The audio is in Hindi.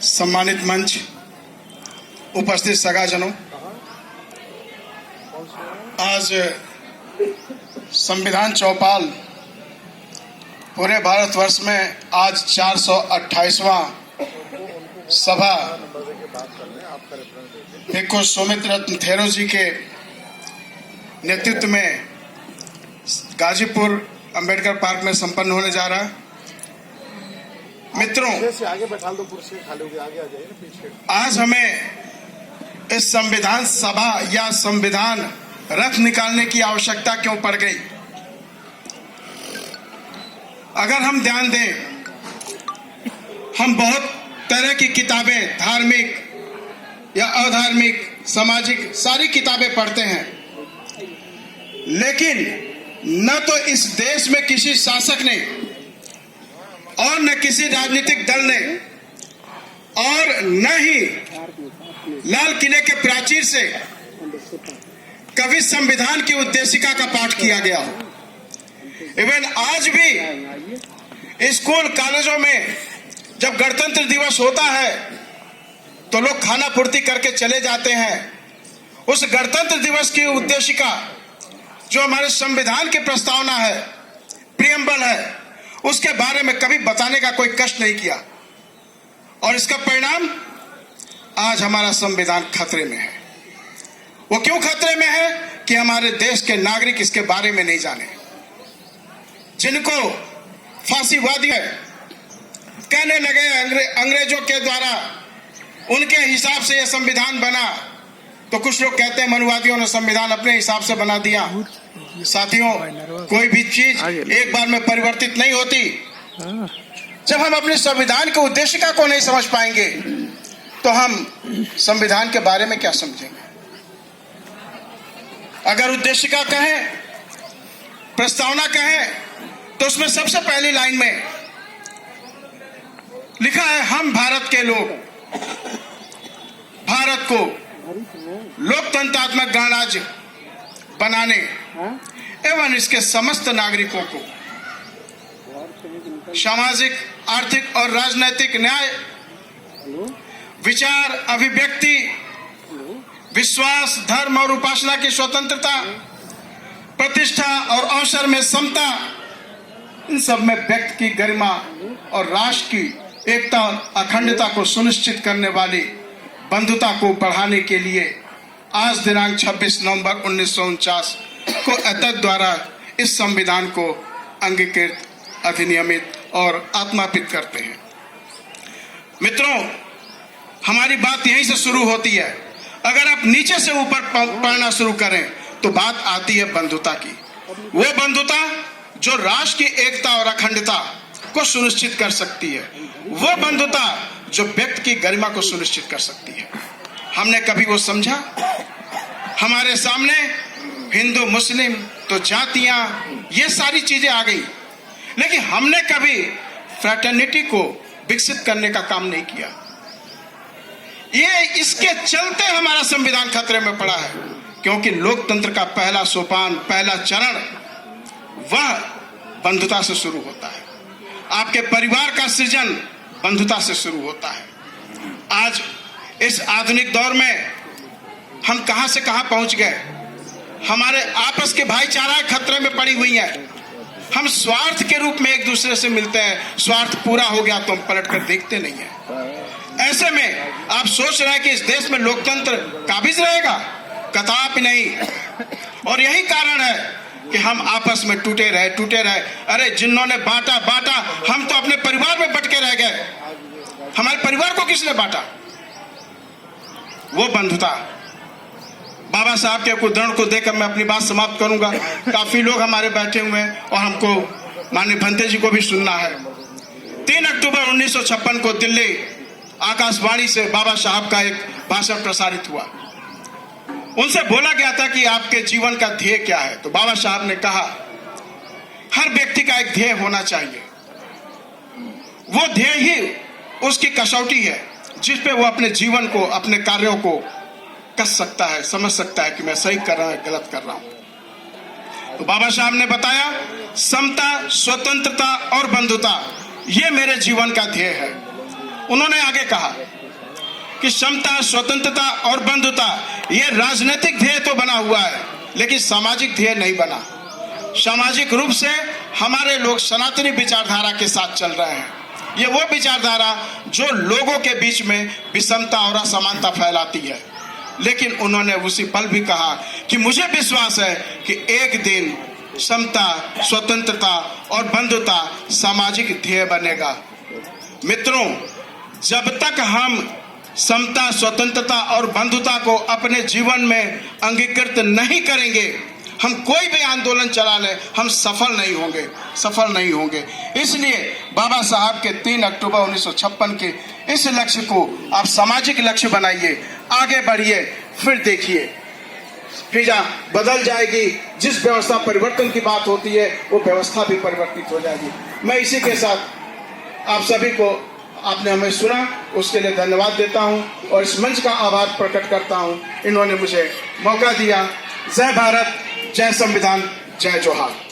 सम्मानित मंच, उपस्थित सगाजनों, आज संविधान चौपाल पूरे भारतवर्ष में आज 428वां सभा भिक्खु सुमित रत्न थेरो जी के नेतृत्व में गाजीपुर अंबेडकर पार्क में संपन्न होने जा रहा है। मित्रों, आगे बैठा दो, कुर्सी खाली होगी, आगे आ जाइए ना पीछे। आज हमें इस संविधान सभा या संविधान रथ निकालने की आवश्यकता क्यों पड़ गई? अगर हम ध्यान दें, हम बहुत तरह की किताबें, धार्मिक या अधार्मिक, सामाजिक, सारी किताबें पढ़ते हैं, लेकिन न तो इस देश में किसी शासक ने और न किसी राजनीतिक दल ने और न ही लाल किले के प्राचीर से कभी संविधान की उद्देशिका का पाठ किया गया हो। इवन आज भी स्कूल कॉलेजों में जब गणतंत्र दिवस होता है तो लोग खाना पूर्ति करके चले जाते हैं। उस गणतंत्र दिवस की उद्देशिका जो हमारे संविधान की प्रस्तावना है, प्रियम्बल है, उसके बारे में कभी बताने का कोई कष्ट नहीं किया, और इसका परिणाम आज हमारा संविधान खतरे में है। वो क्यों खतरे में है कि हमारे देश के नागरिक इसके बारे में नहीं जाने। जिनको फांसीवादी है कहने लगे अंग्रेजों के द्वारा उनके हिसाब से यह संविधान बना, तो कुछ लोग कहते हैं मनुवादियों ने संविधान अपने हिसाब से बना दिया। साथियों, कोई भी चीज एक बार में परिवर्तित नहीं होती। जब हम अपने संविधान के उद्देशिका को नहीं समझ पाएंगे तो हम संविधान के बारे में क्या समझेंगे? अगर उद्देशिका कहें, प्रस्तावना कहें, तो उसमें सबसे पहली लाइन में लिखा है, हम भारत के लोग भारत को लोकतंत्रात्मक गणराज्य बनाने एवं इसके समस्त नागरिकों को सामाजिक, आर्थिक और राजनैतिक न्याय, विचार, अभिव्यक्ति, विश्वास, धर्म और उपासना की स्वतंत्रता, प्रतिष्ठा और अवसर में समता, इन सब में व्यक्ति की गरिमा और राष्ट्र की एकता और अखंडता को सुनिश्चित करने वाली बंधुता को बढ़ाने के लिए आज दिनांक 26 नवंबर 1949 को एतद द्वारा इस संविधान को अंगीकृत, अधिनियमित और आत्मापित करते हैं। मित्रों, हमारी बात यहीं से शुरू होती है। अगर आप नीचे से ऊपर पढ़ना शुरू करें तो बात आती है बंधुता की। वो बंधुता जो राष्ट्र की एकता और अखंडता को सुनिश्चित कर सकती है, वो बंधुता जो व्यक्ति की गरिमा को सुनिश्चित कर सकती है। हमने कभी वो समझा? हमारे सामने हिंदू, मुस्लिम तो जातियां, ये सारी चीजें आ गई, लेकिन हमने कभी फ्रैटर्निटी को विकसित करने का काम नहीं किया। ये इसके चलते हमारा संविधान खतरे में पड़ा है, क्योंकि लोकतंत्र का पहला सोपान, पहला चरण वह बंधुता से शुरू होता है। आपके परिवार का सृजन बंधुता से शुरू होता है। आज इस आधुनिक दौर में हम कहां से कहां पहुंच गए। हमारे आपस के भाईचारा खतरे में पड़ी हुई है। हम स्वार्थ के रूप में एक दूसरे से मिलते हैं, स्वार्थ पूरा हो गया तो हम पलट कर देखते नहीं है। ऐसे में आप सोच रहे हैं कि इस देश में लोकतंत्र काबिज रहेगा? कदापि नहीं। और यही कारण है कि हम आपस में टूटे रहे। अरे जिन्होंने बांटा, हम तो अपने परिवार में बट के रह गए। हमारे परिवार को किसने बांटा? वो बंधुता। बाबा साहब के उदाहरण को देकर मैं अपनी बात समाप्त करूंगा। काफी लोग हमारे बैठे हुए हैं और हमको माननीय भंते जी को भी सुनना है। 3 अक्टूबर 1956 को दिल्ली आकाशवाणी से बाबा साहब का एक भाषण प्रसारित हुआ। उनसे बोला गया था कि आपके जीवन का ध्येय क्या है? तो बाबा साहब ने कहा, हर व्यक्ति का एक ध्येय होना चाहिए। वो ध्येय ही उसकी कसौटी है जिस पे वो अपने जीवन को, अपने कार्यों को कस सकता है, समझ सकता है कि मैं सही कर रहा हूं, गलत कर रहा हूं। तो बाबा साहब ने बताया, समता, स्वतंत्रता और बंधुता ये मेरे जीवन का ध्येय है। उन्होंने आगे कहा कि समता, स्वतंत्रता और बंधुता ये राजनीतिक ध्येय तो बना हुआ है, लेकिन सामाजिक ध्येय नहीं बना। सामाजिक रूप से हमारे लोग सनातनी विचारधारा के साथ चल रहे हैं। ये वो विचारधारा जो लोगों के बीच में विषमता और असमानता फैलाती है। लेकिन उन्होंने उसी पल भी कहा कि मुझे विश्वास है कि एक दिन समता, स्वतंत्रता और बंधुता सामाजिक ध्येय बनेगा। मित्रों, जब तक हम समता, स्वतंत्रता और बंधुता को अपने जीवन में अंगीकृत नहीं करेंगे, हम कोई भी आंदोलन चला लें, हम सफल नहीं होंगे। इसलिए बाबा साहब के 3 अक्टूबर 1956 के इस लक्ष्य को आप सामाजिक लक्ष्य बनाइए, आगे बढ़िए, फिर देखिए फिजा बदल जाएगी। जिस व्यवस्था परिवर्तन की बात होती है वो व्यवस्था भी परिवर्तित हो जाएगी। मैं इसी के साथ आप सभी को, आपने हमें सुना उसके लिए धन्यवाद देता हूं और इस मंच का आभार प्रकट करता हूं। इन्होंने मुझे मौका दिया। जय भारत, जय संविधान, जय जोहार।